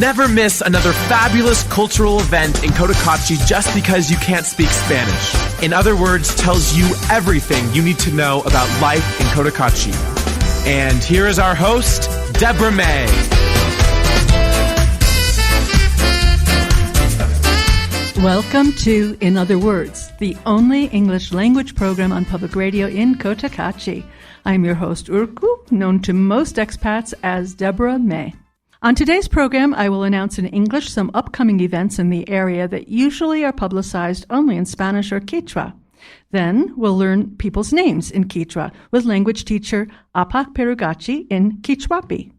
Never miss another fabulous cultural event in Cotacachi just because you can't speak Spanish. In other words, tells you everything you need to know about life in Cotacachi. And here is our host, Deborah May. Welcome to In Other Words, the only English language program on public radio in Cotacachi. I'm your host, Urku, known to most expats as Deborah May. On today's program, I will announce in English some upcoming events in the area that usually are publicized only in Spanish or Kichwa. Then we'll learn people's names in Kichwa with language teacher Apak Perugachi in Kichwapi.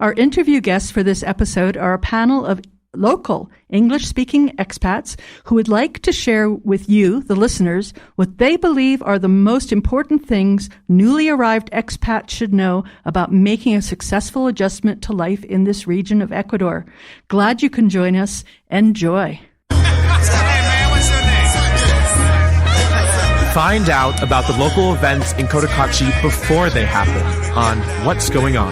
Our interview guests for this episode are a panel of local English-speaking expats who would like to share with you, the listeners, what they believe are the most important things newly arrived expats should know about making a successful adjustment to life in this region of Ecuador. Glad you can join us. Enjoy. Find out about the local events in Cotacachi before they happen on What's Going On.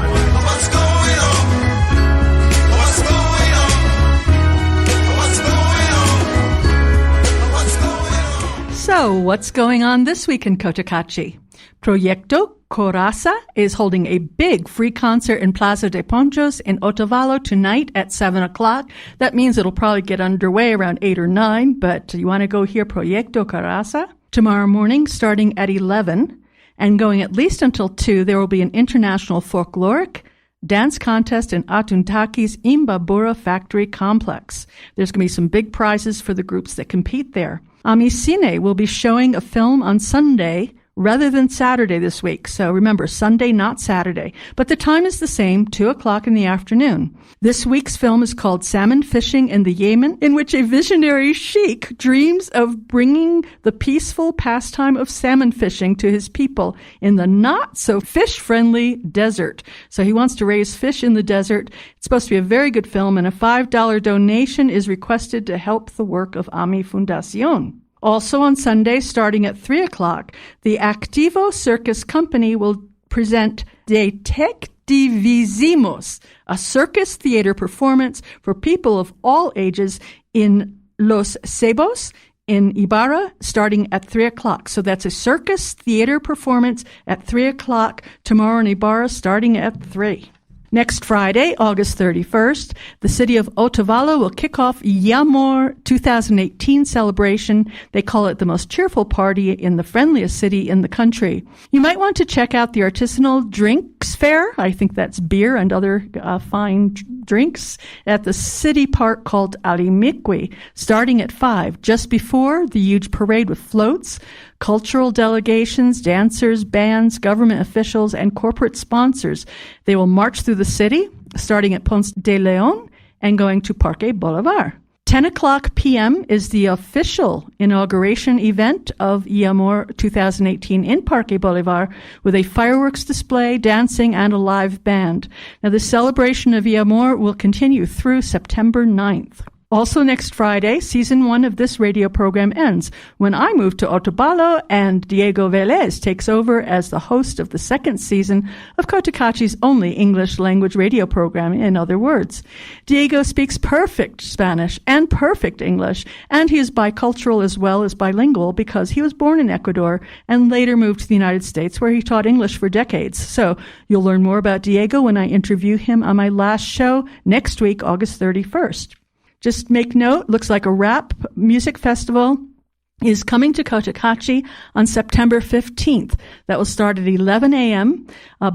So, what's going on this week in Cotacachi? Proyecto Coraza is holding a big free concert in Plaza de Ponchos in Otavalo tonight at 7 o'clock. That means it'll probably get underway around 8 or 9, but you want to go hear Proyecto Coraza? Tomorrow morning, starting at 11 and going at least until 2, there will be an international folkloric dance contest in Atuntaki's Imbabura Factory Complex. There's going to be some big prizes for the groups that compete there. Amicine will be showing a film on Sunday rather than Saturday this week. So remember, Sunday, not Saturday. But the time is the same, 2 o'clock in the afternoon. This week's film is called Salmon Fishing in the Yemen, in which a visionary sheik dreams of bringing the peaceful pastime of salmon fishing to his people in the not-so-fish-friendly desert. So he wants to raise fish in the desert. It's supposed to be a very good film, and a $5 donation is requested to help the work of AMI Fundación. Also on Sunday, starting at 3 o'clock, the Activo Circus Company will present De Tec Divisimos, a circus theater performance for people of all ages in Los Cebos in Ibarra, starting at 3 o'clock. So that's a circus theater performance at 3 o'clock tomorrow in Ibarra, starting at 3. Next Friday, August 31st, the city of Otavalo will kick off Yamor 2018 celebration. They call it the most cheerful party in the friendliest city in the country. You might want to check out the artisanal drinks fair. I think that's beer and other fine drinks at the city park called Alimiqui, starting at 5, just before the huge parade with floats, cultural delegations, dancers, bands, government officials, and corporate sponsors. They will march through the city, starting at Ponce de Leon and going to Parque Bolivar. 10 o'clock p.m. is the official inauguration event of Yamor 2018 in Parque Bolivar with a fireworks display, dancing, and a live band. Now, the celebration of Yamor will continue through September 9th. Also next Friday, season 1 of this radio program ends when I move to Otavalo and Diego Velez takes over as the host of the second season of Cotacachi's only English language radio program, In Other Words. Diego speaks perfect Spanish and perfect English, and he is bicultural as well as bilingual because he was born in Ecuador and later moved to the United States where he taught English for decades. So you'll learn more about Diego when I interview him on my last show next week, August 31st. Just make note, looks like a rap music festival is coming to Cotacachi on September 15th. That will start at 11 a.m.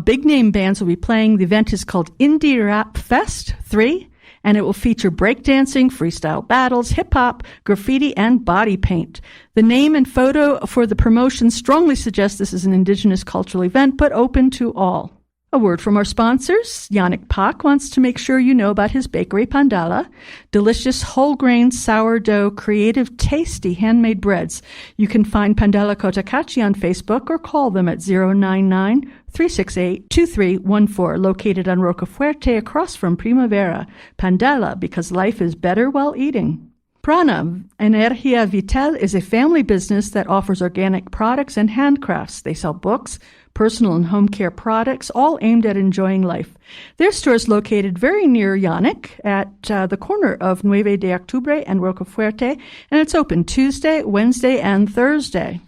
Big name bands will be playing. The event is called Indie Rap Fest 3, and it will feature breakdancing, freestyle battles, hip-hop, graffiti, and body paint. The name and photo for the promotion strongly suggest this is an indigenous cultural event, but open to all. A word from our sponsors. Yannick Pak wants to make sure you know about his bakery, Pandala. Delicious whole grain, sourdough, creative, tasty handmade breads. You can find Pandala Cotacachi on Facebook or call them at 099-368-2314, located on Rocafuerte across from Primavera. Pandala, because life is better while eating. Prana Energia Vital is a family business that offers organic products and handcrafts. They sell books, personal and home care products, all aimed at enjoying life. Their store is located very near Yannick at the corner of 9 de Octubre and Rocafuerte, and it's open Tuesday, Wednesday, and Thursday.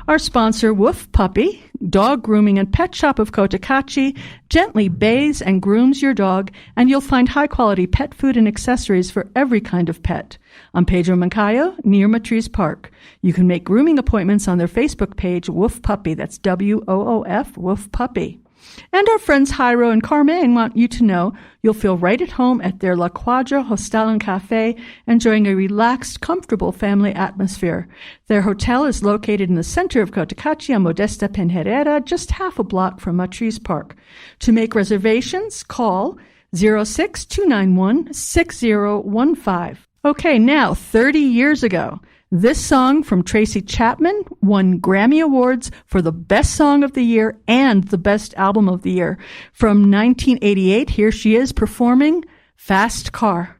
Our sponsor, Woof Puppy, dog grooming and pet shop of Cotacachi, gently bathes and grooms your dog, and you'll find high-quality pet food and accessories for every kind of pet. On Pedro Mancayo, near Matriz Park. You can make grooming appointments on their Facebook page, Woof Puppy. That's WOOF, Woof Puppy. And our friends Jairo and Carmen want you to know you'll feel right at home at their La Quadra Hostal and Cafe, enjoying a relaxed, comfortable family atmosphere. Their hotel is located in the center of Cotacachi on Modesta Penherrera, just half a block from Matriz Park. To make reservations, call 06-291-6015. Okay, now, 30 years ago, this song from Tracy Chapman won Grammy Awards for the Best Song of the Year and the Best Album of the Year. From 1988, here she is performing Fast Car.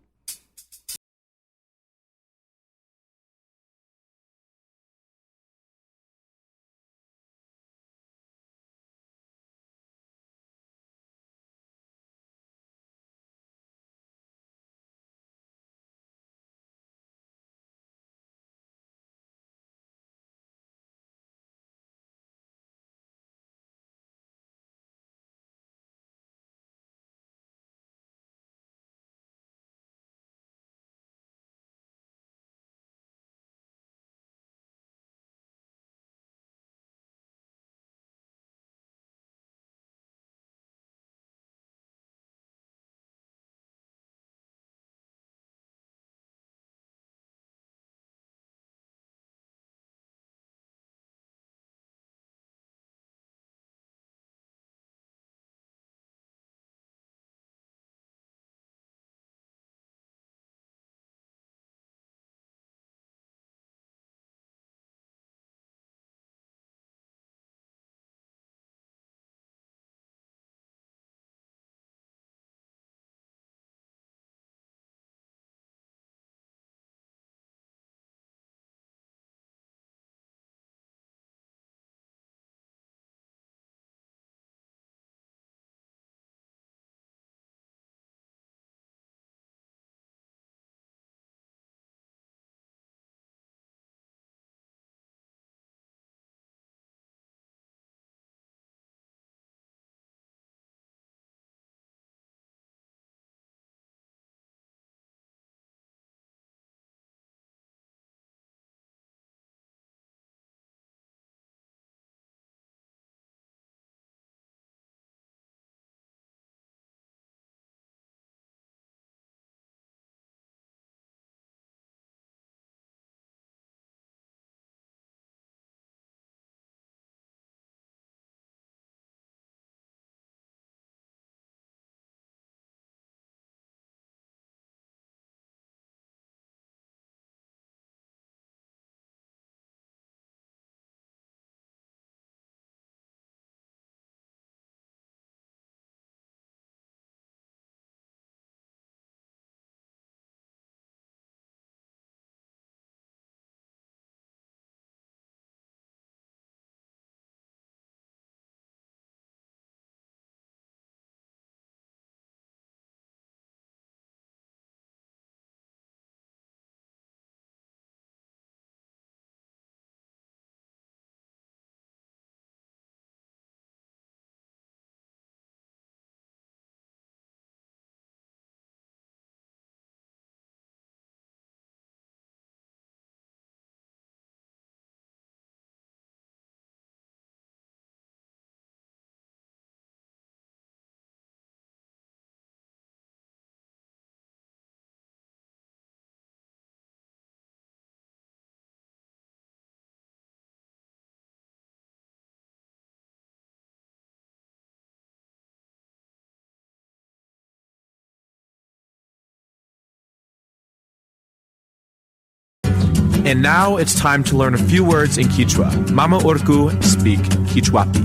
And now it's time to learn a few words in Kichwa. Mama Orku speak Kichwapi.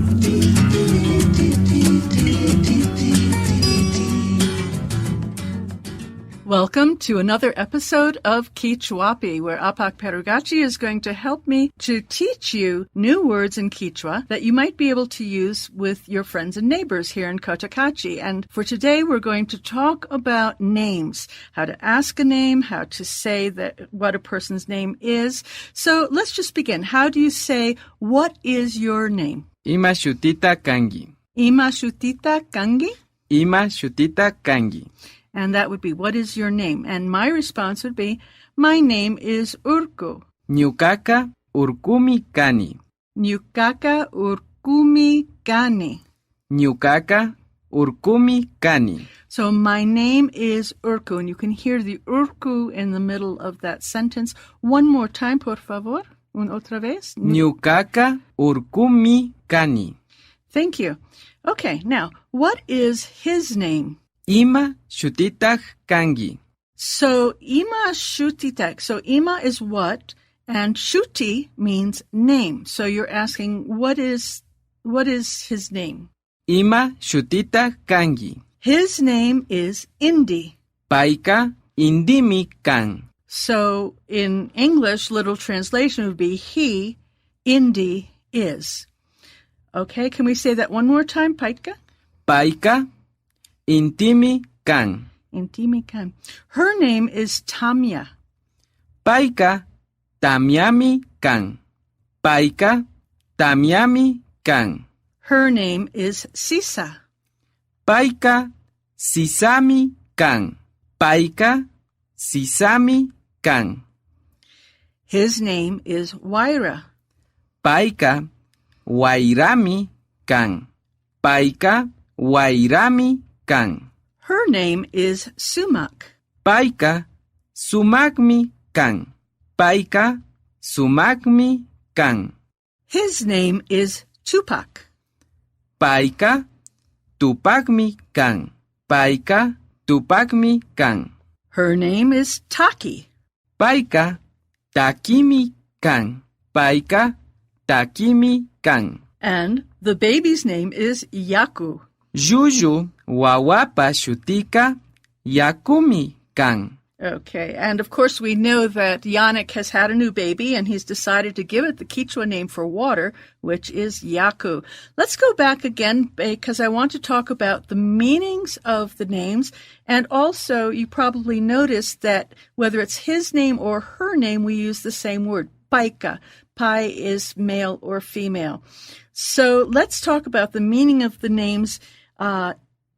Welcome to another episode of Kichwapi, where Apak Perugachi is going to help me to teach you new words in Kichwa that you might be able to use with your friends and neighbors here in Cotacachi. And for today, we're going to talk about names, how to ask a name, how to say what a person's name is. So let's just begin. How do you say, what is your name? Ima shutita kangi. Ima shutita kangi? Ima shutita kangi. And that would be, what is your name? And my response would be, my name is Urku. Nyukaka urkumi kani. Nyukaka urkumi kani. Nyukaka urkumi kani. So my name is Urku, and you can hear the Urku in the middle of that sentence. One more time, por favor. Otra vez. Nyukaka urkumi kani. Thank you. Okay, now, what is his name? Ima shutitach kangi. So, Ima shutitak. So, Ima is what, and shuti means name. So, you're asking, what is his name? Ima shutitach kangi. His name is Indi. Paika indimi kan. So, in English, literal translation would be he, Indi, is. Okay, can we say that one more time, Paika? Paika intimi kan. Intimi kan. Her name is Tamya. Paika tamyami kan. Paika tamyami kan. Her name is Sisa. Paika sisami kan. Paika sisami kan. His name is Waira. Paika wairami kan. Paika wairami kan. Her name is Sumak. Paika sumakmi kan. Paika sumakmi kan. His name is Tupac. Paika tupakmi kan. Paika tupakmi kan. Her name is Taki. Paika takimi kan. Paika takimi kan. And the baby's name is Yaku. Juju wawapa shutika yakumi kan. Okay, and of course we know that Yannick has had a new baby and he's decided to give it the Kichwa name for water, which is Yaku. Let's go back again because I want to talk about the meanings of the names, and also you probably noticed that whether it's his name or her name, we use the same word, Paika. Pai is male or female. So let's talk about the meaning of the names.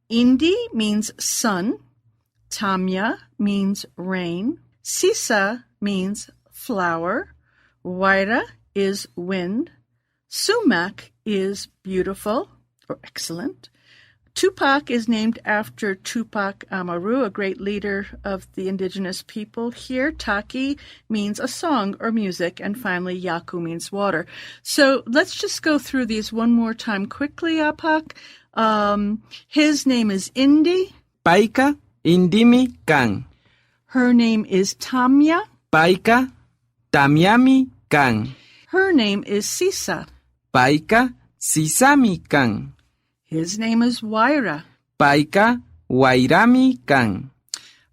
Indi means sun. Tamya means rain. Sisa means flower. Waira is wind. Sumak is beautiful or excellent. Tupac is named after Tupac Amaru, a great leader of the indigenous people here. Taki means a song or music. And finally, Yaku means water. So let's just go through these one more time quickly, Apak. His name is Indi. Paika indimi kan. Her name is Tamya. Paika tamyami kan. Her name is Sisa. Paika sisami kan. His name is Waira. Paika wairami kan.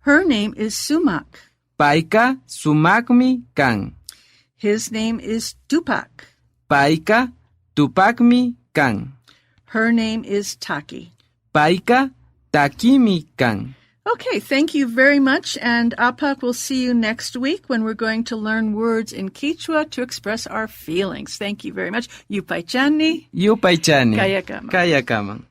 Her name is Sumak. Paika sumakmi kan. His name is Tupac. Paika tupakmi kan. Her name is Taki. Paika takimi kan. Okay, thank you very much, and Apak will see you next week when we're going to learn words in Kichwa to express our feelings. Thank you very much. Yupaichani. Yupaichani. Kayakama. Kayakama.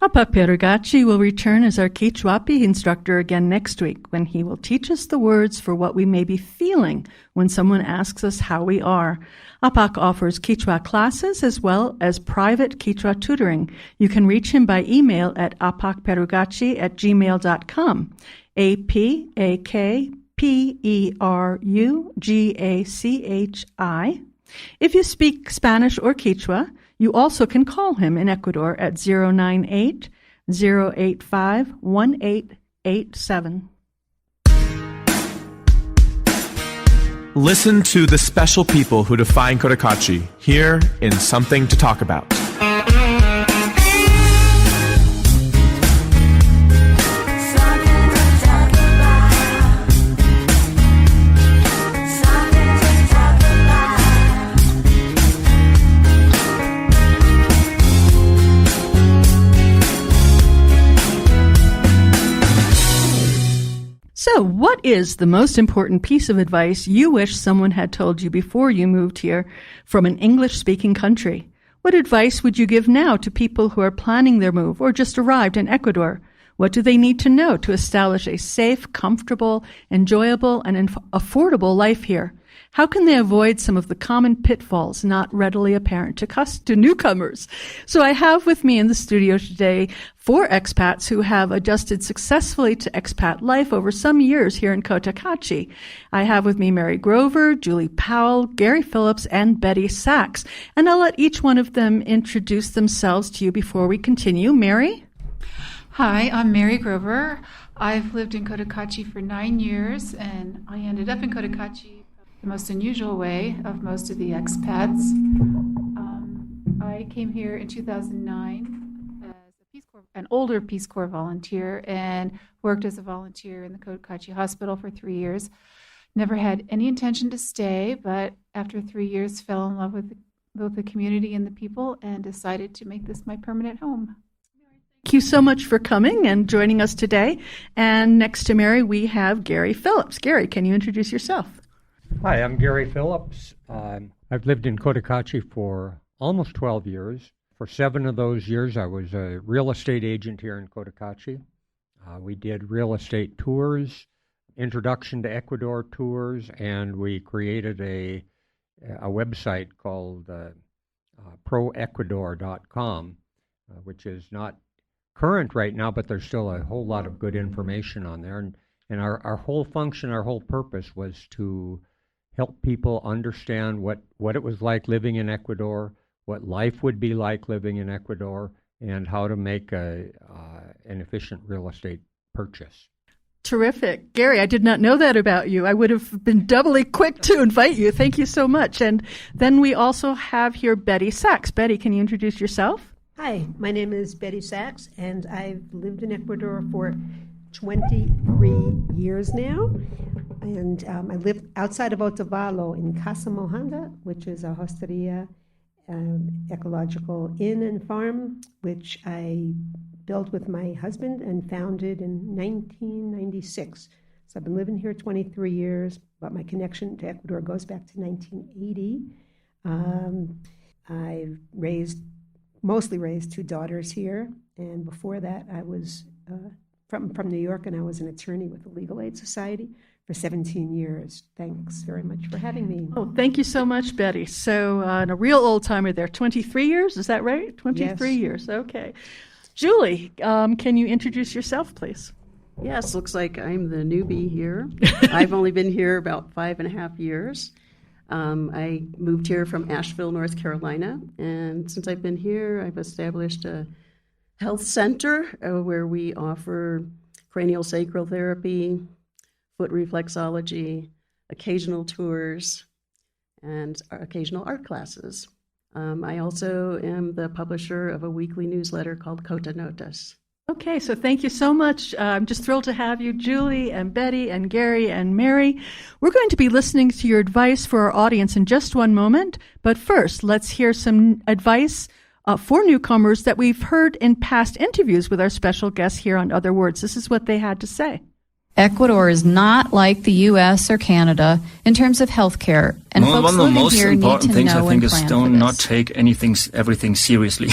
Apak Perugachi will return as our Kichwapi instructor again next week when he will teach us the words for what we may be feeling when someone asks us how we are. Apak offers Kichwa classes as well as private Kichwa tutoring. You can reach him by email at apakperugachi@gmail.com. APAKPERUGACHI. If you speak Spanish or Kichwa, you also can call him in Ecuador at 098-085-1887. Listen to the special people who define Cotacachi here in Something to Talk About. So, what is the most important piece of advice you wish someone had told you before you moved here from an English-speaking country? What advice would you give now to people who are planning their move or just arrived in Ecuador? What do they need to know to establish a safe, comfortable, enjoyable, and affordable life here? How can they avoid some of the common pitfalls not readily apparent to newcomers? So I have with me in the studio today 4 expats who have adjusted successfully to expat life over some years here in Cotacachi. I have with me Mary Grover, Julie Powell, Gary Phillips, and Betty Sachs. And I'll let each one of them introduce themselves to you before we continue. Mary? Hi, I'm Mary Grover. I've lived in Cotacachi for 9 years, and I ended up in Cotacachi the most unusual way of most of the expats. I came here in 2009 as an older Peace Corps volunteer, and worked as a volunteer in the Cotacachi Hospital for 3 years. Never had any intention to stay, but after 3 years fell in love with the community and the people and decided to make this my permanent home. Thank you so much for coming and joining us today. And next to Mary, we have Gary Phillips. Gary, can you introduce yourself? Hi, I'm Gary Phillips. I've lived in Cotacachi for almost 12 years. For 7 of those years, I was a real estate agent here in Cotacachi. We did real estate tours, introduction to Ecuador tours, and we created a website called proecuador.com, which is not current right now, but there's still a whole lot of good information on there. And our whole function, our whole purpose was to help people understand what it was like living in Ecuador, what life would be like living in Ecuador, and how to make an efficient real estate purchase. Terrific. Gary, I did not know that about you. I would have been doubly quick to invite you. Thank you so much. And then we also have here Betty Sachs. Betty, can you introduce yourself? Hi, my name is Betty Sachs, and I've lived in Ecuador for 23 years now. And I live outside of Otavalo in Casa Mojanda, which is a hosteria, ecological inn and farm, which I built with my husband and founded in 1996. So I've been living here 23 years, but my connection to Ecuador goes back to 1980. I've mostly raised 2 daughters here, and before that I was from New York, and I was an attorney with the Legal Aid Society for 17 years. Thanks very much for having me. Oh, thank you so much, Betty. So a real old-timer there. 23 years, is that right? 23 Yes. years, okay. Julie, can you introduce yourself, please? Yes, looks like I'm the newbie here. I've only been here about 5.5 years. I moved here from Asheville, North Carolina, and since I've been here, I've established a health center where we offer cranial sacral therapy, foot reflexology, occasional tours, and occasional art classes. I also am the publisher of a weekly newsletter called Cota Notas. Okay, so thank you so much. I'm just thrilled to have you, Julie and Betty and Gary and Mary. We're going to be listening to your advice for our audience in just one moment. But first, let's hear some advice for newcomers that we've heard in past interviews with our special guests here on Other Words. This is what they had to say. Ecuador is not like the U.S. or Canada in terms of health care, and folks one of the living most here need important to things I know think and is plan don't for not this. take everything seriously.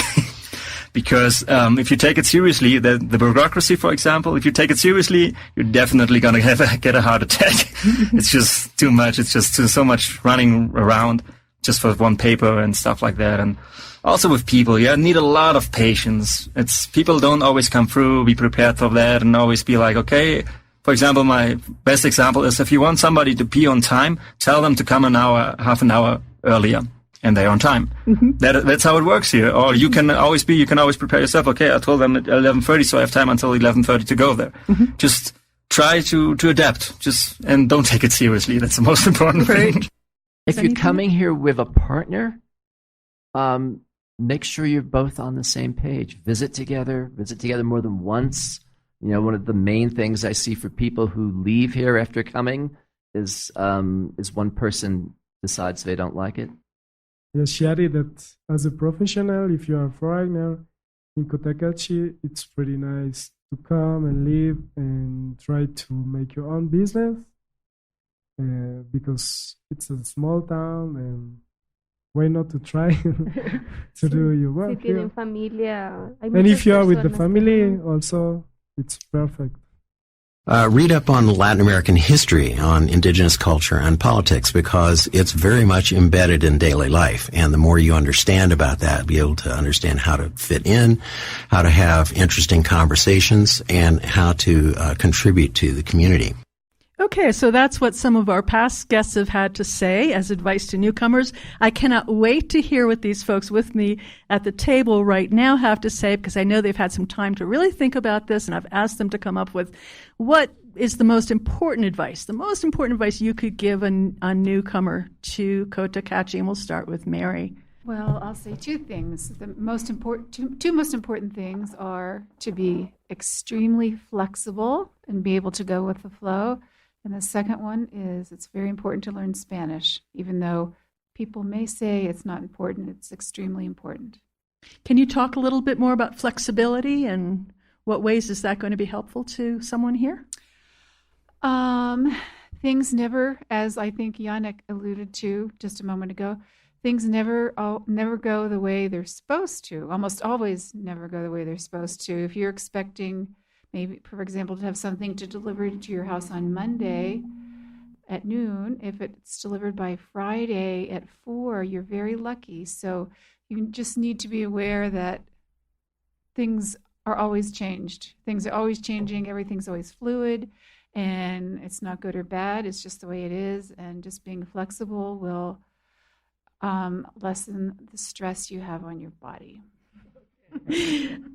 Because if you take it seriously, the bureaucracy, for example, if you take it seriously, you're definitely going to get a heart attack. It's just too much. It's just so much running around just for one paper and stuff like that. And also with people, you need a lot of patience. People don't always come through. Be prepared for that and always be like, okay. For example, my best example is if you want somebody to pee on time, tell them to come half an hour earlier. And they're on time. Mm-hmm. That's how it works here. Or you can always prepare yourself. Okay, I told them at 11:30, so I have time until 11:30 to go there. Mm-hmm. Just try to adapt. And don't take it seriously. That's the most important thing. If you're coming here with a partner, make sure you're both on the same page. Visit together more than once. One of the main things I see for people who leave here after coming is one person decides they don't like it. Yes, Shari, that as a professional, if you are a foreigner, in Cotacachi, it's pretty nice to come and live and try to make your own business because it's a small town and why not to try to do your work Si here. tienen familia, hay And muchas if you are with the personas que family, no- also, it's perfect. Read up on Latin American history, on indigenous culture and politics, because it's very much embedded in daily life. And the more you understand about that, be able to understand how to fit in, how to have interesting conversations, and how to contribute to the community. Okay, so that's what some of our past guests have had to say as advice to newcomers. I cannot wait to hear what these folks with me at the table right now have to say, because I know they've had some time to really think about this, and I've asked them to come up with what is the most important advice you could give a newcomer to Cotacachi, and we'll start with Mary. Well, I'll say two things. The two most important things are to be extremely flexible and be able to go with the flow. And the second one is it's very important to learn Spanish, even though people may say it's not important, it's extremely important. Can you talk a little bit more about flexibility and what ways is that going to be helpful to someone here? Things never, as I think Yannick alluded to just a moment ago, things never go the way they're supposed to. Almost always never go the way they're supposed to. If you're expecting, maybe, for example, to have something to deliver to your house on Monday at noon, if it's delivered by Friday at 4, you're very lucky. So you just need to be aware that things are always changed. Things are always changing. Everything's always fluid, and it's not good or bad. It's just the way it is, and just being flexible will lessen the stress you have on your body.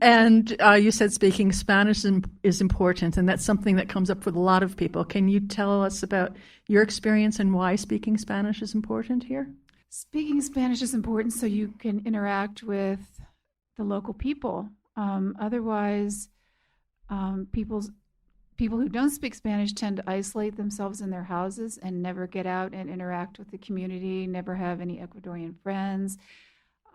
And you said speaking Spanish is important, and that's something that comes up with a lot of people. Can you tell us about your experience and why speaking Spanish is important here? Speaking Spanish is important so you can interact with the local people. Otherwise, people who don't speak Spanish tend to isolate themselves in their houses and never get out and interact with the community, never have any Ecuadorian friends.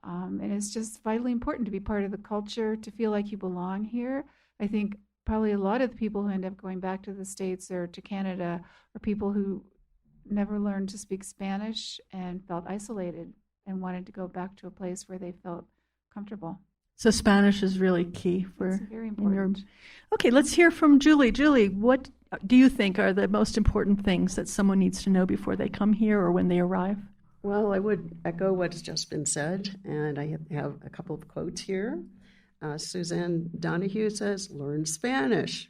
And it's just vitally important to be part of the culture, to feel like you belong here. I think probably a lot of the people who end up going back to the States or to Canada are people who never learned to speak Spanish and felt isolated and wanted to go back to a place where they felt comfortable. So Spanish is really key for It's very important. Okay, let's hear from Julie. Julie, what do you think are the most important things that someone needs to know before they come here or when they arrive? Well, I would echo what's just been said, and I have a couple of quotes here. Suzanne Donahue says, learn Spanish.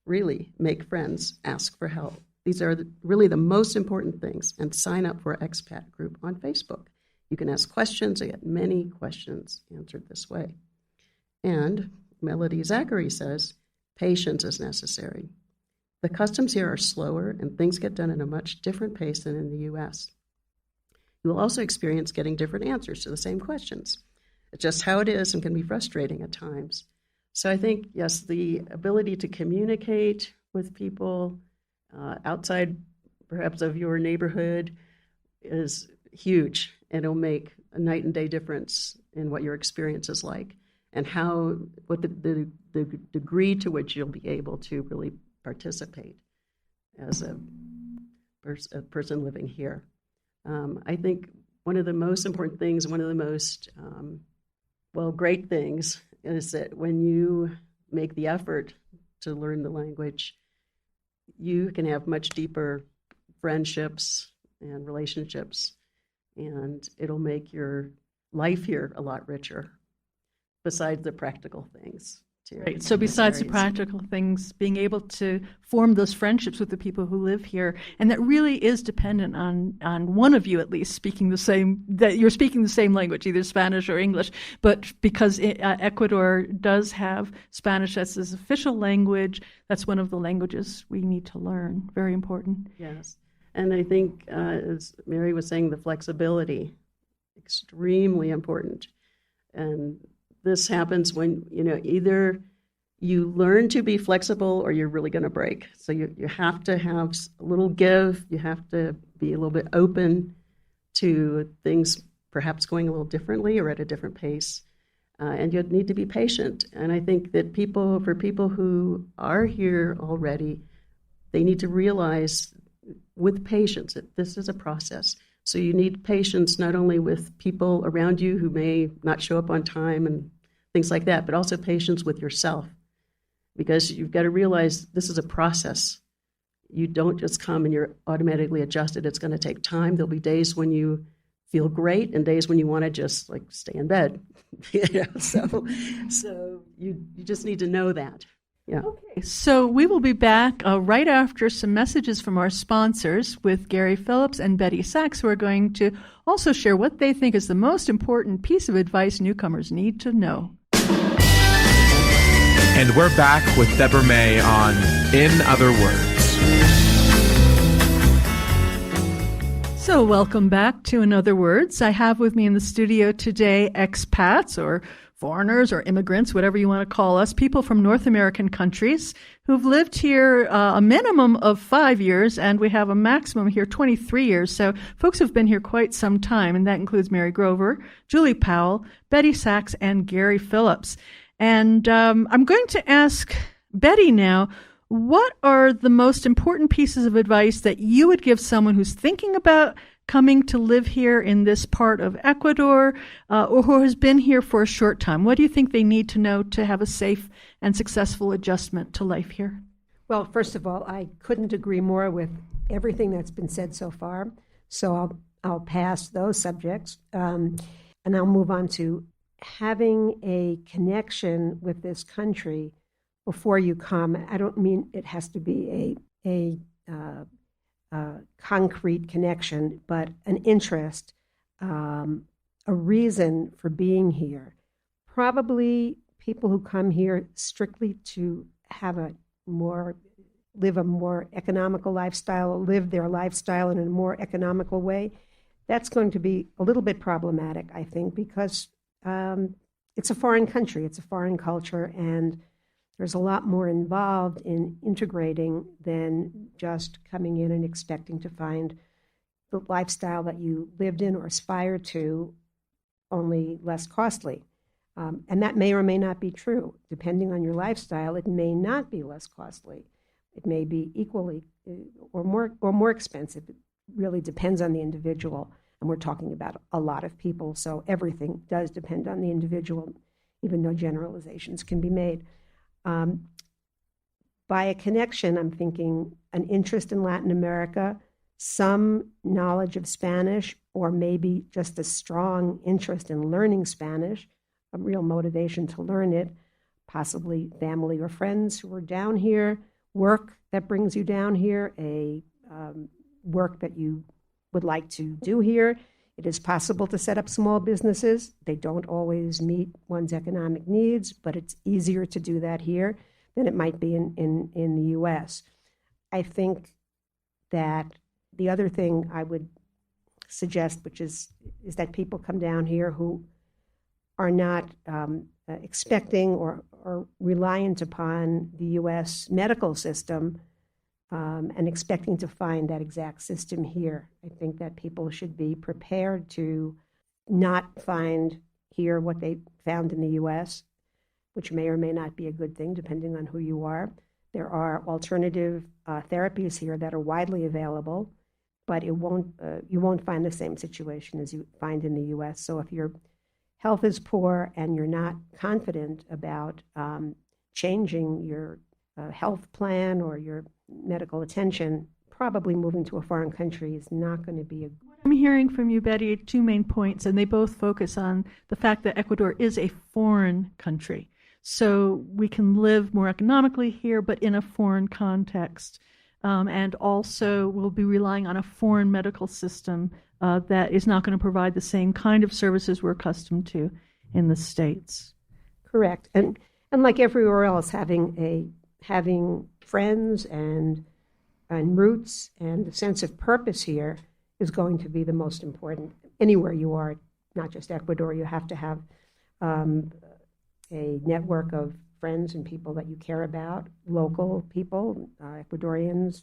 Really, make friends, ask for help. These are really the most important things, and sign up for an expat group on Facebook. You can ask questions. I get many questions answered this way. And Melody Zachary says, patience is necessary. The customs here are slower, and things get done at a much different pace than in the U.S. You will also experience getting different answers to the same questions. It's just how it is and can be frustrating at times. So I think, yes, the ability to communicate with people outside perhaps of your neighborhood is huge. And it'll make a night and day difference in what your experience is like and what the degree to which you'll be able to really participate as a person living here. I think one of the most important things, one of the most, great things is that when you make the effort to learn the language, you can have much deeper friendships and relationships, and it'll make your life here a lot richer, besides the practical things. Right. So besides the practical things, being able to form those friendships with the people who live here, and that really is dependent on one of you at least speaking that you're speaking the same language, either Spanish or English. But because Ecuador does have Spanish as its official language, that's one of the languages we need to learn. Very important. Yes. And I think, as Mary was saying, the flexibility, extremely important. And this happens when, either you learn to be flexible or you're really going to break. So you have to have a little give. You have to be a little bit open to things perhaps going a little differently or at a different pace. and you need to be patient. And I think that for people who are here already, they need to realize with patience that this is a process. So you need patience not only with people around you who may not show up on time and things like that, but also patience with yourself, because you've got to realize this is a process. You don't just come and you're automatically adjusted. It's going to take time. There'll be days when you feel great and days when you want to just like stay in bed. So you just need to know that. Yeah. Okay, so we will be back right after some messages from our sponsors with Gary Phillips and Betty Sachs, who are going to also share what they think is the most important piece of advice newcomers need to know. And we're back with Deborah May on In Other Words. So welcome back to In Other Words. I have with me in the studio today expats or foreigners or immigrants, whatever you want to call us, people from North American countries who've lived here a minimum of 5 years, and we have a maximum here 23 years. So folks have been here quite some time, and that includes Mary Grover, Julie Powell, Betty Sachs, and Gary Phillips. And I'm going to ask Betty now, what are the most important pieces of advice that you would give someone who's thinking about coming to live here in this part of Ecuador, or who has been here for a short time? What do you think they need to know to have a safe and successful adjustment to life here? Well, first of all, I couldn't agree more with everything that's been said so far. So I'll pass those subjects, and I'll move on to having a connection with this country before you come. I don't mean it has to be a concrete connection, but an interest, a reason for being here. Probably people who come here strictly to have live a more economical lifestyle, or live their lifestyle in a more economical way, that's going to be a little bit problematic, I think, because it's a foreign country, it's a foreign culture, and there's a lot more involved in integrating than just coming in and expecting to find the lifestyle that you lived in or aspire to, only less costly. And that may or may not be true. Depending on your lifestyle, it may not be less costly. It may be equally or more expensive. It really depends on the individual. And we're talking about a lot of people, so everything does depend on the individual, even though generalizations can be made. By a connection, I'm thinking an interest in Latin America, some knowledge of Spanish, or maybe just a strong interest in learning Spanish, a real motivation to learn it, possibly family or friends who are down here, work that brings you down here, a work that you would like to do here. It is possible to set up small businesses. They don't always meet one's economic needs, but it's easier to do that here than it might be in the U.S. I think that the other thing I would suggest, which is that people come down here who are not expecting or reliant upon the U.S. medical system and expecting to find that exact system here. I think that people should be prepared to not find here what they found in the U.S., which may or may not be a good thing, depending on who you are. There are alternative therapies here that are widely available, but you won't find the same situation as you find in the U.S. So if your health is poor and you're not confident about changing your health plan or your medical attention, probably moving to a foreign country is not going to be a... I'm hearing from you, Betty, two main points, and they both focus on the fact that Ecuador is a foreign country. So we can live more economically here, but in a foreign context. And also we'll be relying on a foreign medical system that is not going to provide the same kind of services we're accustomed to in the States. Correct. And like everywhere else, having friends and roots and a sense of purpose here is going to be the most important. Anywhere you are, not just Ecuador, you have to have a network of friends and people that you care about, local people, Ecuadorians,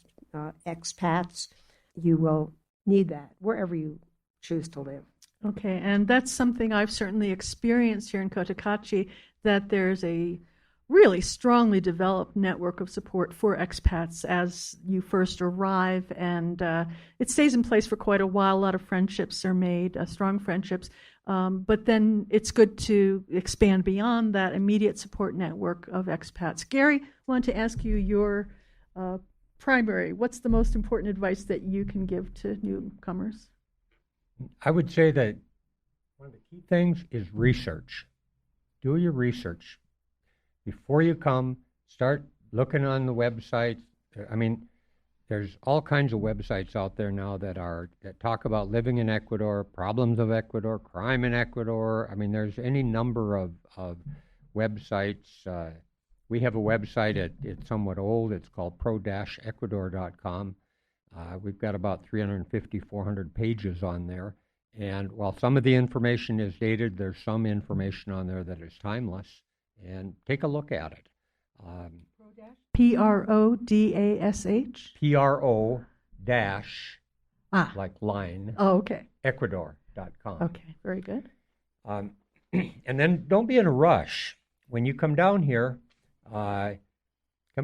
expats. You will need that wherever you choose to live. Okay, and that's something I've certainly experienced here in Cotacachi, that there's a really strongly developed network of support for expats as you first arrive, and it stays in place for quite a while. A lot of friendships are made, strong friendships, but then it's good to expand beyond that immediate support network of expats. Gary, I wanted to ask you your what's the most important advice that you can give to newcomers? I would say that one of the key things is research. Do your research. Before you come, start looking on the websites. I mean, there's all kinds of websites out there now that talk about living in Ecuador, problems of Ecuador, crime in Ecuador. I mean, there's any number of websites. We have a website, it's somewhat old. It's called pro-ecuador.com. We've got about 350, 400 pages on there. And while some of the information is dated, there's some information on there that is timeless. And take a look at it. P-R-O-D-A-S-H? P-R-O dash, like line, okay. Ecuador.com. Okay, very good. And then don't be in a rush. When you come down here, come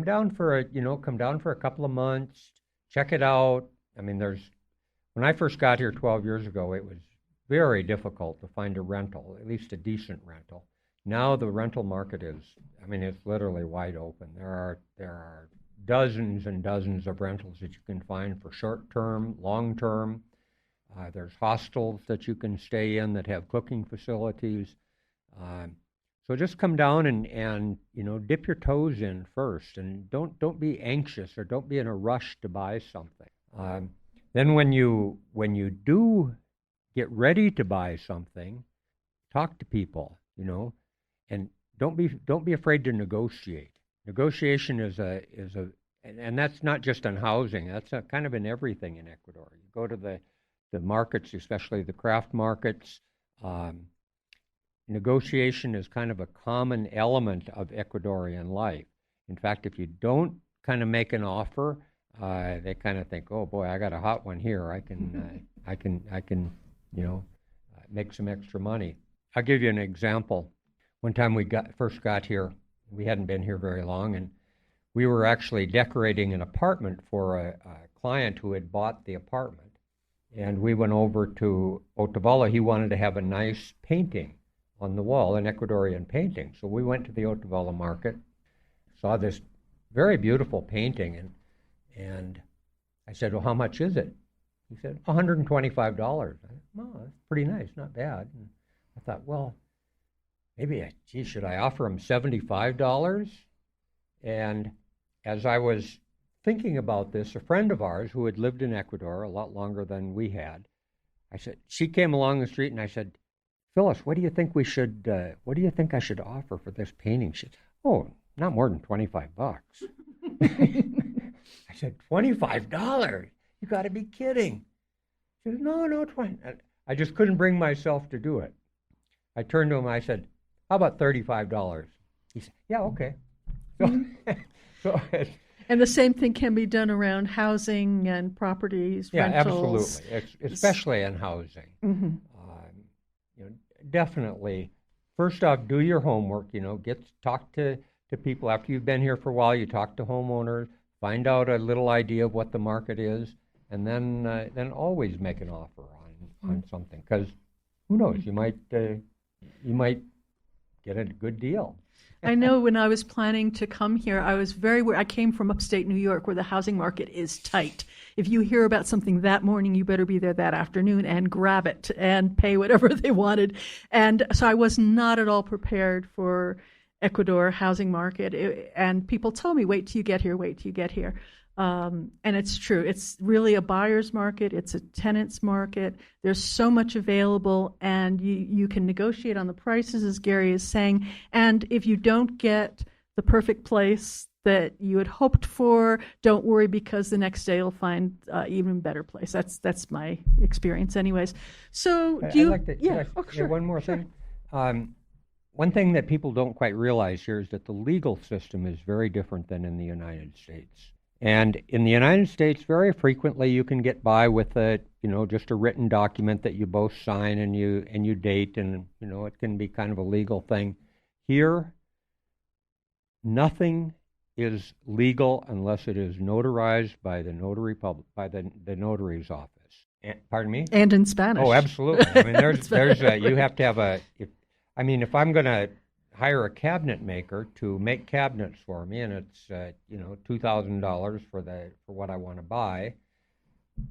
down for a couple of months, check it out. I mean, when I first got here 12 years ago, it was very difficult to find a rental, at least a decent rental. Now the rental market it's literally wide open. There are dozens and dozens of rentals that you can find for short-term, long-term. There's hostels that you can stay in that have cooking facilities. So just come down and dip your toes in first, and don't be anxious or don't be in a rush to buy something. Then when you do get ready to buy something, talk to people, and don't be afraid to negotiate. Negotiation is and that's not just on housing. That's kind of in everything in Ecuador. You go to the markets, especially the craft markets. Negotiation is kind of a common element of Ecuadorian life. In fact, if you don't kind of make an offer, they kind of think, "Oh boy, I got a hot one here. I can make some extra money." I'll give you an example. One time we first got here, we hadn't been here very long, and we were actually decorating an apartment for a client who had bought the apartment. And we went over to Otavalo. He wanted to have a nice painting on the wall, an Ecuadorian painting. So we went to the Otavalo market, saw this very beautiful painting, and I said, "Well, how much is it?" He said, $125. I said, "Oh, that's pretty nice, not bad." And I thought, well, should I offer him $75? And as I was thinking about this, a friend of ours who had lived in Ecuador a lot longer than we had, she came along the street, and I said, "Phyllis, what do you think I should offer for this painting?" She said, "Oh, not more than $25. I said, $25? You got to be kidding. She said, No, 20. I just couldn't bring myself to do it. I turned to him, I said, "How about $35? He said, "Yeah, okay." And the same thing can be done around housing and properties, rentals. Absolutely, especially in housing. Mm-hmm. Definitely, first off, do your homework. Talk to people after you've been here for a while. You talk to homeowners, find out a little idea of what the market is, and then always make an offer on something, because who knows, you might get a good deal. I know when I was planning to come here, I came from upstate New York, where the housing market is tight. If you hear about something that morning, you better be there that afternoon and grab it and pay whatever they wanted. And so I was not at all prepared for Ecuador housing market. And people told me, wait till you get here. And it's true. It's really a buyer's market. It's a tenant's market. There's so much available, and you can negotiate on the prices, as Gary is saying. And if you don't get the perfect place that you had hoped for, don't worry, because the next day you'll find even better place. That's my experience, anyways. So do you? Sure. One more thing. One thing that people don't quite realize here is that the legal system is very different than in the United States. And in the United States, very frequently you can get by with just a written document that you both sign and you date, and it can be kind of a legal thing. Here, nothing is legal unless it is notarized by the the notary's office. Pardon me? And in Spanish. Oh, absolutely. I mean, you have to have if I'm going to hire a cabinet maker to make cabinets for me, and it's $2,000 for what I want to buy,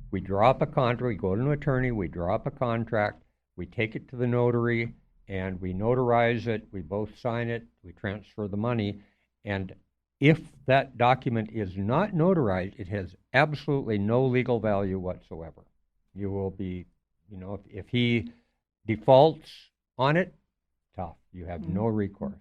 we draw up a contract. We go to an attorney. We draw up a contract. We take it to the notary, and we notarize it. We both sign it. We transfer the money, and if that document is not notarized, it has absolutely no legal value whatsoever. You will be, if he defaults on it, tough. You have no recourse.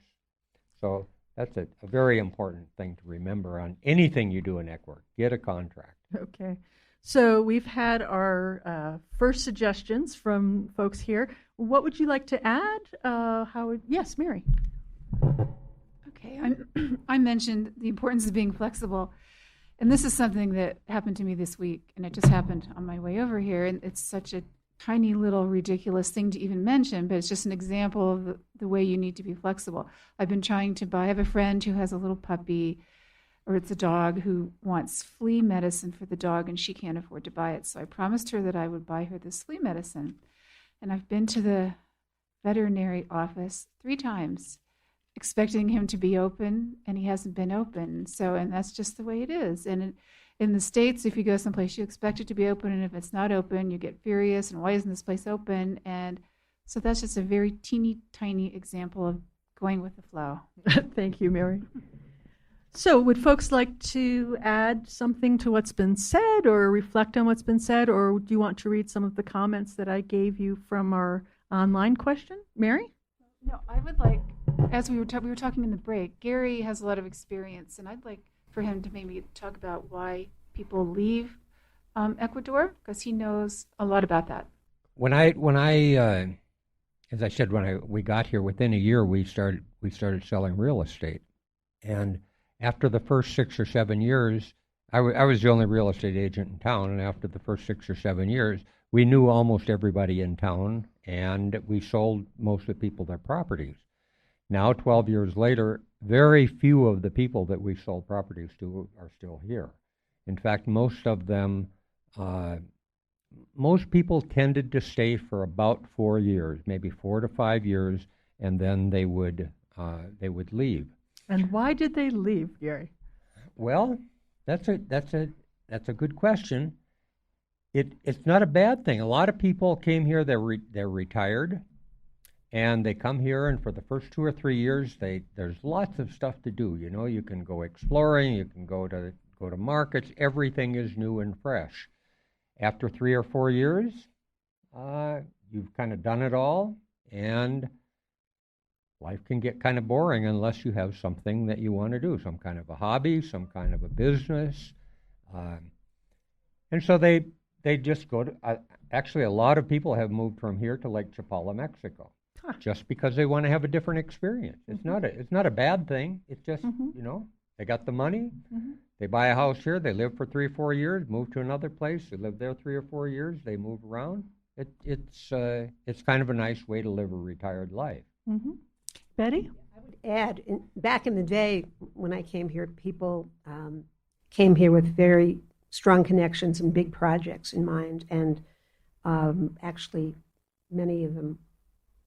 So that's a very important thing to remember on anything you do in Ecuador. Get a contract. Okay. So we've had our first suggestions from folks here. What would you like to add, Howard? Yes, Mary. Okay, I mentioned the importance of being flexible, and this is something that happened to me this week, and it just happened on my way over here, and it's such a tiny little ridiculous thing to even mention, but it's just an example of the way you need to be flexible. I've been trying to buy, I have a friend who has a little puppy, or it's a dog, who wants flea medicine for the dog, and she can't afford to buy it, so I promised her that I would buy her this flea medicine, and I've been to the veterinary office 3 times, expecting him to be open, and he hasn't been open. And that's just the way it is. And in the States, if you go someplace, you expect it to be open, and if it's not open, you get furious, and why isn't this place open? And so that's just a very teeny tiny example of going with the flow. Thank you, Mary. So would folks like to add something to what's been said or reflect on what's been said, or do you want to read some of the comments that I gave you from our online question? Mary? No, I would like, as we were talking in the break, Gary has a lot of experience, and I'd like for him to maybe talk about why people leave Ecuador, because he knows a lot about that. When I as I said, we got here, within a year we started selling real estate, and after the first 6 or 7 years, I was the only real estate agent in town, and after the first 6 or 7 years, we knew almost everybody in town, and we sold most of the people their properties. Now, 12 years later, very few of the people that we sold properties to are still here. In fact, most of them, most people tended to stay for about 4 years, maybe 4 to 5 years, and then they would leave. And why did they leave, Gary? Well, that's a good question. It's not a bad thing. A lot of people came here. They're retired, and they come here, and for the first 2 or 3 years, there's lots of stuff to do. You can go exploring, you can go to markets. Everything is new and fresh. After 3 or 4 years, you've kind of done it all, and life can get kind of boring unless you have something that you want to do, some kind of a hobby, some kind of a business, and so they just go to. Actually, a lot of people have moved from here to Lake Chapala, Mexico, just because they want to have a different experience. It's not a bad thing. It's just they got the money, they buy a house here, they live for 3 or 4 years, move to another place, they live there 3 or 4 years, they move around. It's kind of a nice way to live a retired life. Mm-hmm. Betty? I would add, back in the day when I came here, people came here with very strong connections and big projects in mind, and actually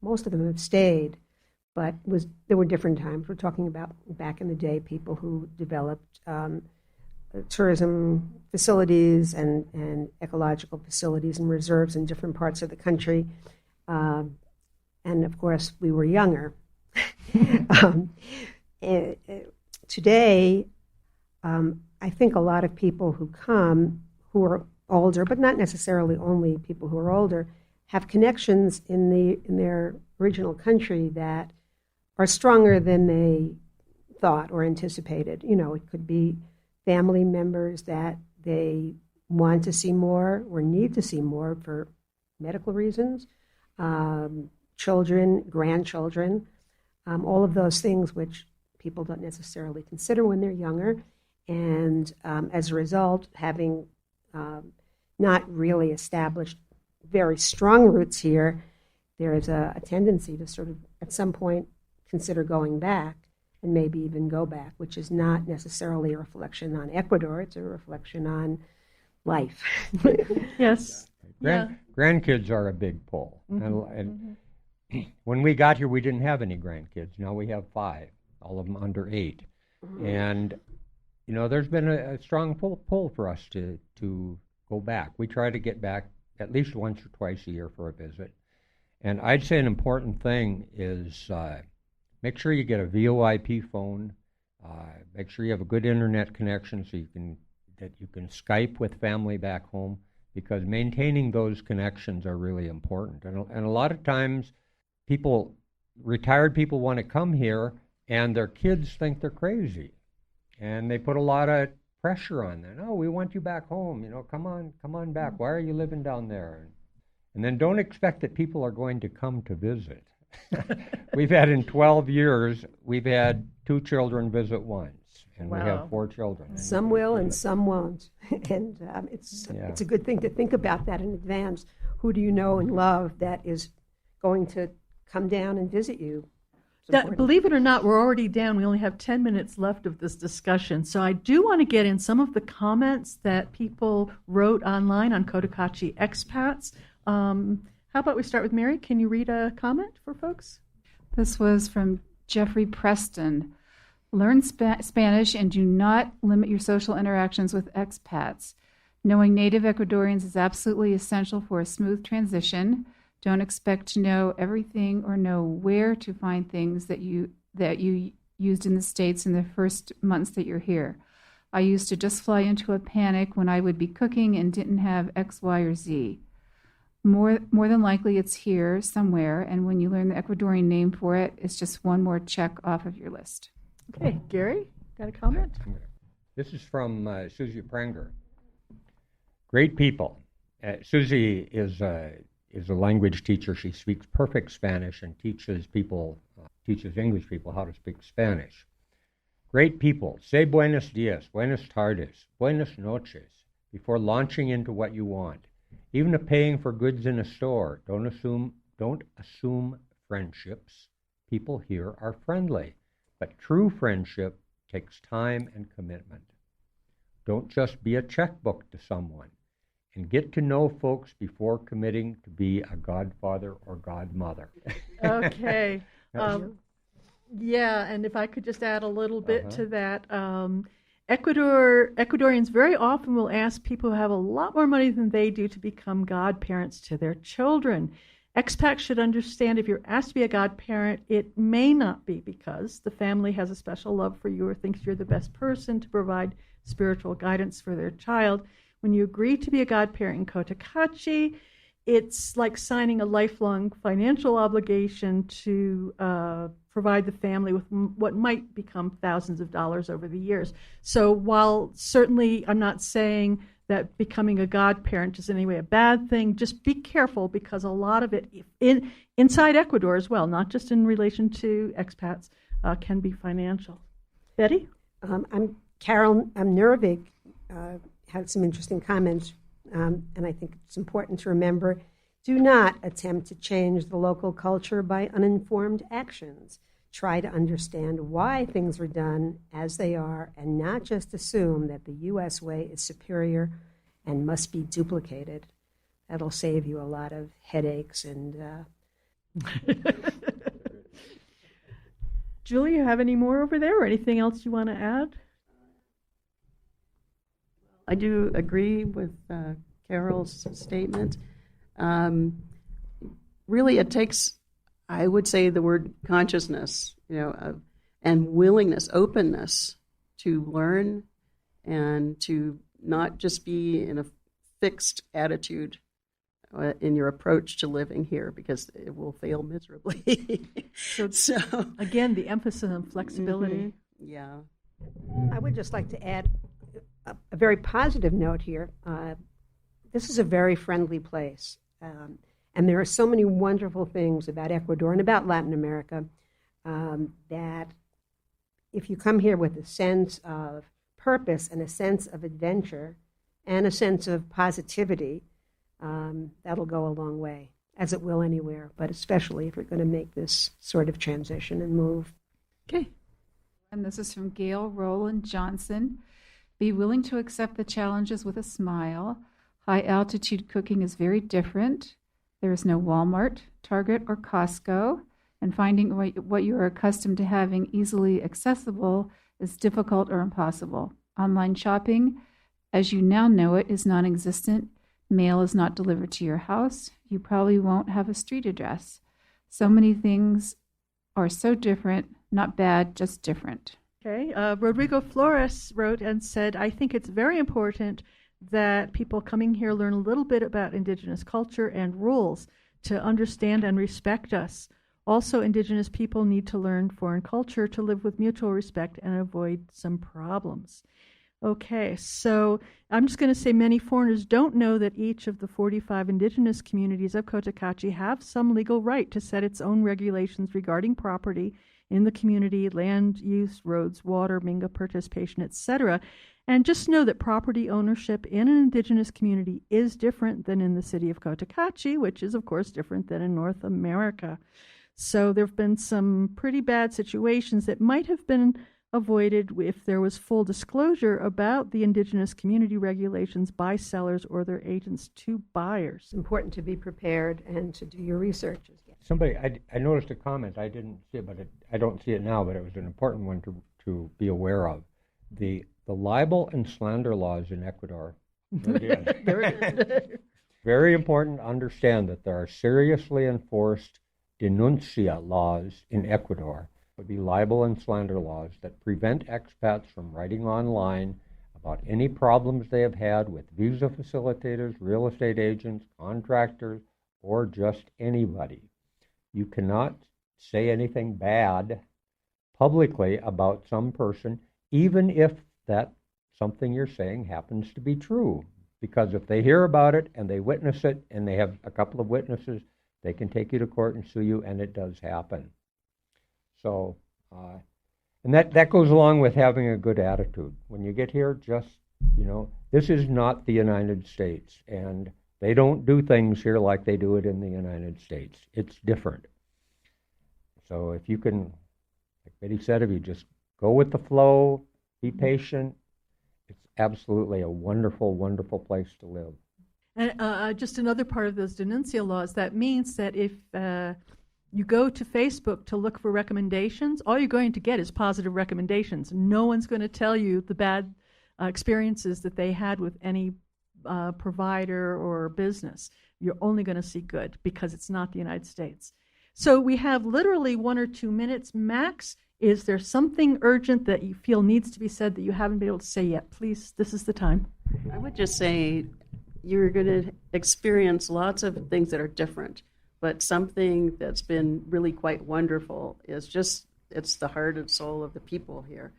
most of them have stayed, but there were different times. We're talking about back in the day, people who developed tourism facilities and ecological facilities and reserves in different parts of the country, and of course we were younger. Today, I think a lot of people who come who are older, but not necessarily only people who are older, have connections in their original country that are stronger than they thought or anticipated. It could be family members that they want to see more or need to see more for medical reasons, children, grandchildren, all of those things which people don't necessarily consider when they're younger. And as a result, having not really established very strong roots here, there is a tendency to sort of, at some point, consider going back and maybe even go back, which is not necessarily a reflection on Ecuador. It's a reflection on life. Yes. Grandkids are a big pull. And when we got here, we didn't have any grandkids. Now we have 5, all of them under 8. And, you know, there's been a strong pull for us to go back. We try to get back at least once or twice a year for a visit. And I'd say an important thing is make sure you get a VoIP phone. Make sure you have a good internet connection so you can Skype with family back home, because maintaining those connections are really important. And a lot of times, retired people want to come here, and their kids think they're crazy, and they put a lot of pressure on them. Oh, we want you back home. You know, come on back. Why are you living down there? And then don't expect that people are going to come to visit. In 12 years, we've had 2 children visit once, and we have 4 children. Some will and some won't. And it's a good thing to think about that in advance. Who do you know and love that is going to come down and visit you? Believe it or not, we're already down. We only have 10 minutes left of this discussion. So I do want to get in some of the comments that people wrote online on Cotacachi expats. How about we start with Mary? Can you read a comment for folks? This was from Jeffrey Preston. Learn Spanish and do not limit your social interactions with expats. Knowing native Ecuadorians is absolutely essential for a smooth transition. Don't expect to know everything or know where to find things that you used in the States in the first months that you're here. I used to just fly into a panic when I would be cooking and didn't have X, Y, or Z. More than likely it's here somewhere, and when you learn the Ecuadorian name for it, it's just one more check off of your list. Okay, Gary, got a comment? This is from Susie Pranger. Great people. Susie is a language teacher. She speaks perfect Spanish and teaches English people how to speak Spanish. Great people. Say buenos dias, buenas tardes, buenas noches before launching into what you want. Even if paying for goods in a store, don't assume friendships. People here are friendly, but true friendship takes time and commitment. Don't just be a checkbook to someone, and get to know folks before committing to be a godfather or godmother. Okay. And if I could just add a little bit to that. Ecuadorians very often will ask people who have a lot more money than they do to become godparents to their children. Expats should understand if you're asked to be a godparent, it may not be because the family has a special love for you or thinks you're the best person to provide spiritual guidance for their child. When you agree to be a godparent in Cotacachi, it's like signing a lifelong financial obligation to provide the family with what might become thousands of dollars over the years. So while certainly I'm not saying that becoming a godparent is in any way a bad thing, just be careful because a lot of it inside Ecuador as well, not just in relation to expats, can be financial. Betty? Carol Nervig had some interesting comments, and I think it's important to remember, do not attempt to change the local culture by uninformed actions. Try to understand why things are done as they are and not just assume that the U.S. way is superior and must be duplicated. That'll save you a lot of headaches and... Julie, you have any more over there or anything else you want to add? I do agree with Carol's statement. Really, it takes, I would say, the word consciousness, and willingness, openness to learn and to not just be in a fixed attitude in your approach to living here, because it will fail miserably. So again, the emphasis on flexibility. Yeah. I would just like to add a very positive note here. This is a very friendly place. And there are so many wonderful things about Ecuador and about Latin America that if you come here with a sense of purpose and a sense of adventure and a sense of positivity, that'll go a long way, as it will anywhere, but especially if you're going to make this sort of transition and move. Okay. And this is from Gail Rowland Johnson. Be willing to accept the challenges with a smile. High altitude cooking is very different. There is no Walmart, Target, or Costco, and finding what you are accustomed to having easily accessible is difficult or impossible. Online shopping, as you now know it, is non-existent. Mail is not delivered to your house. You probably won't have a street address. So many things are so different, not bad, just different. Okay. Rodrigo Flores wrote and said, I think it's very important that people coming here learn a little bit about Indigenous culture and rules to understand and respect us. Also, Indigenous people need to learn foreign culture to live with mutual respect and avoid some problems. Okay, so I'm just going to say many foreigners don't know that each of the 45 Indigenous communities of Cotacachi have some legal right to set its own regulations regarding property in the community, land use, roads, water, Minga participation, etc. And just know that property ownership in an Indigenous community is different than in the city of Cotacachi, which is, of course, different than in North America. So there have been some pretty bad situations that might have been avoided if there was full disclosure about the Indigenous community regulations by sellers or their agents to buyers. It's important to be prepared and to do your research. Somebody, I noticed a comment, I didn't see it, but I don't see it now, but it was an important one to be aware of. The libel and slander laws in Ecuador. Very important to understand that there are seriously enforced denuncia laws in Ecuador. Would be libel and slander laws that prevent expats from writing online about any problems they have had with visa facilitators, real estate agents, contractors, or just anybody. You cannot say anything bad publicly about some person, even if that something you're saying happens to be true. Because if they hear about it and they witness it and they have a couple of witnesses, they can take you to court and sue you, and it does happen. So, and that goes along with having a good attitude. When you get here, just, this is not the United States, and they don't do things here like they do it in the United States. It's different. So if you can, like Betty said, if you just go with the flow, be patient, it's absolutely a wonderful, wonderful place to live. And just another part of those denuncia laws, that means that if you go to Facebook to look for recommendations, all you're going to get is positive recommendations. No one's going to tell you the bad experiences that they had with any provider or business. You're only going to see good because it's not the United States. So we have literally 1 or 2 minutes max. Is there something urgent that you feel needs to be said that you haven't been able to say yet? Please, this is the time. I would just say you're going to experience lots of things that are different, but something that's been really quite wonderful is just, it's the heart and soul of the people here.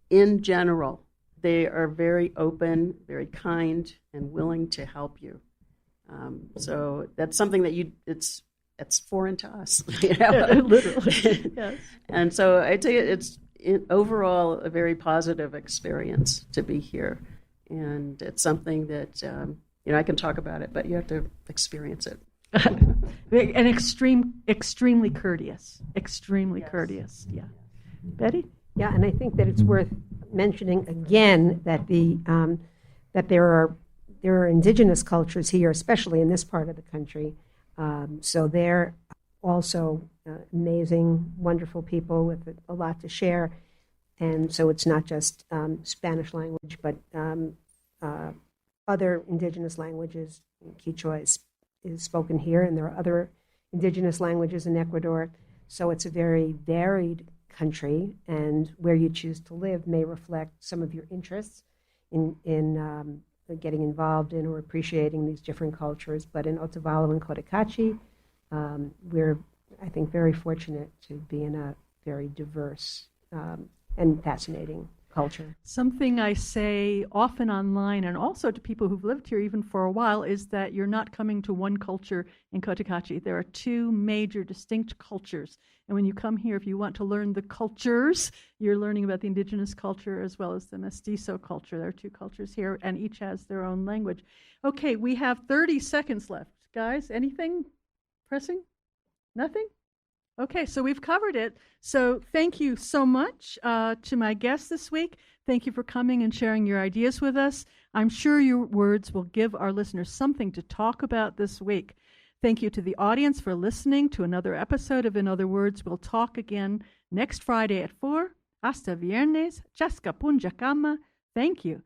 In general, they are very open, very kind, and willing to help you. So that's something that it's foreign to us. Literally, yes. And so I tell you, it's overall a very positive experience to be here. And it's something that, I can talk about it, but you have to experience it. And extremely courteous. Extremely courteous, yeah. Betty? Yeah, and I think that it's worth mentioning again that that there are indigenous cultures here, especially in this part of the country. So they're also amazing, wonderful people with a lot to share. And so it's not just Spanish language, but other indigenous languages. Kichwa is spoken here, and there are other indigenous languages in Ecuador. So it's a very varied country, and where you choose to live may reflect some of your interests in getting involved in or appreciating these different cultures. But in Otavalo and Cotacachi, we're, I think, very fortunate to be in a very diverse and fascinating culture. Something I say often online and also to people who've lived here even for a while is that you're not coming to one culture in Cotacachi. There are two major distinct cultures. And when you come here, if you want to learn the cultures, you're learning about the indigenous culture as well as the mestizo culture. There are two cultures here, and each has their own language. Okay, we have 30 seconds left. Guys, anything pressing? Nothing? Okay, so we've covered it. So thank you so much to my guests this week. Thank you for coming and sharing your ideas with us. I'm sure your words will give our listeners something to talk about this week. Thank you to the audience for listening to another episode of In Other Words. We'll talk again next Friday at 4. Hasta viernes. Chaska punja kama. Thank you.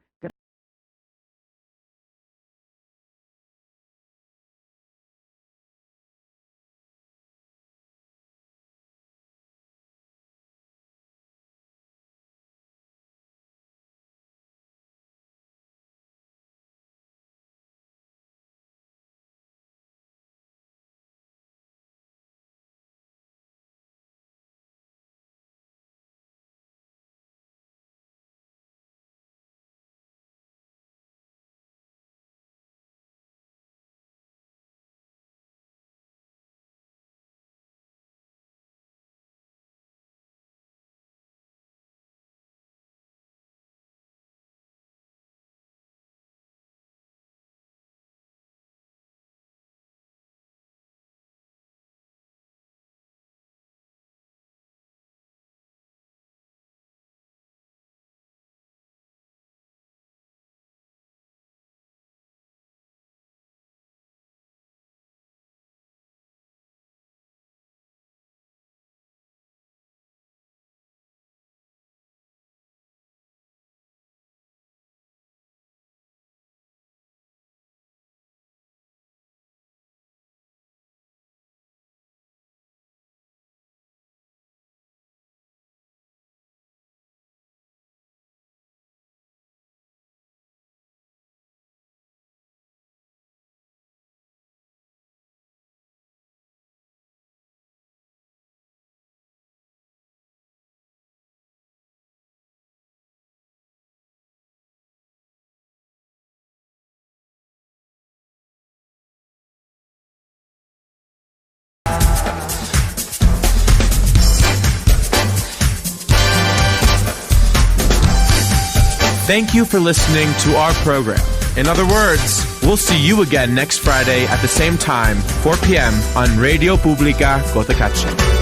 Thank you for listening to our program. In other words, we'll see you again next Friday at the same time, 4 p.m. on Radio Publica Cotacachi.